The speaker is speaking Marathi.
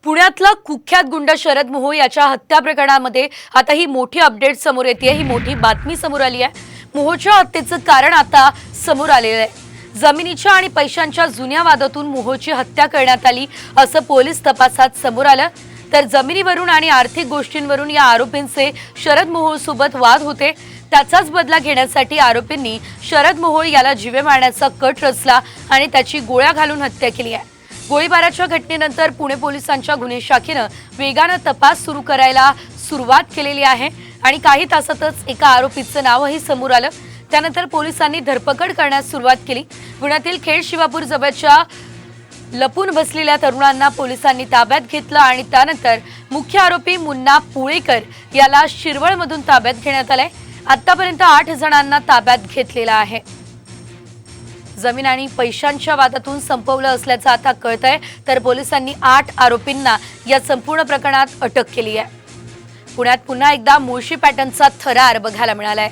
पुण्यातला कुख्यात गुंड शरद मोहोळ याच्या हत्या प्रकरणामध्ये आता ही मोठी अपडेट समोर येते, ही मोठी बातमी समोर आली आहे। मोहोळच्या हत्येचं कारण आता समोर आलेलं आहे। जमिनीच्या आणि पैशांच्या जुन्या वादातून मोहोळची हत्या करण्यात आली असं पोलीस तपासात समोर आलं। तर जमिनीवरून आणि आर्थिक गोष्टींवरून या आरोपींचे शरद मोहोळ सोबत वाद होते। त्याचाच बदला घेण्यासाठी आरोपींनी शरद मोहोळ याला जीवे मारण्याचा कट रचला आणि त्याची गोळ्या घालून हत्या केली आहे। गोळीबाराच्या घटनेनंतर पुणे पोलिसांच्या गुन्हे शाखेने वेगाने तपास सुरू करायला सुरुवात केलेली आहे आणि काही तासातच एका आरोपीचं नावही समोर आलं। त्यानंतर पोलिसांनी धरपकड करण्यास सुरुवात केली। पुण्यातील खेड शिवापूर जवळच्या लपून बसलेल्या तरुणांना पोलिसांनी ताब्यात घेतलं आणि त्यानंतर मुख्य आरोपी मुन्ना पुळेकर याला शिरवळमधून ताब्यात घेण्यात आले। आतापर्यंत 8 जणांना ताब्यात घेतलेला आहे। जमीन आणि पैशांच्या वादातून संपवलं असल्याचं आता कळतंय। तर पोलिसांनी 8 आरोपींना या संपूर्ण प्रकरणात अटक केली आहे। पुण्यात पुन्हा एकदा मुळशी पॅटर्नचा थरार बघायला मिळालाय।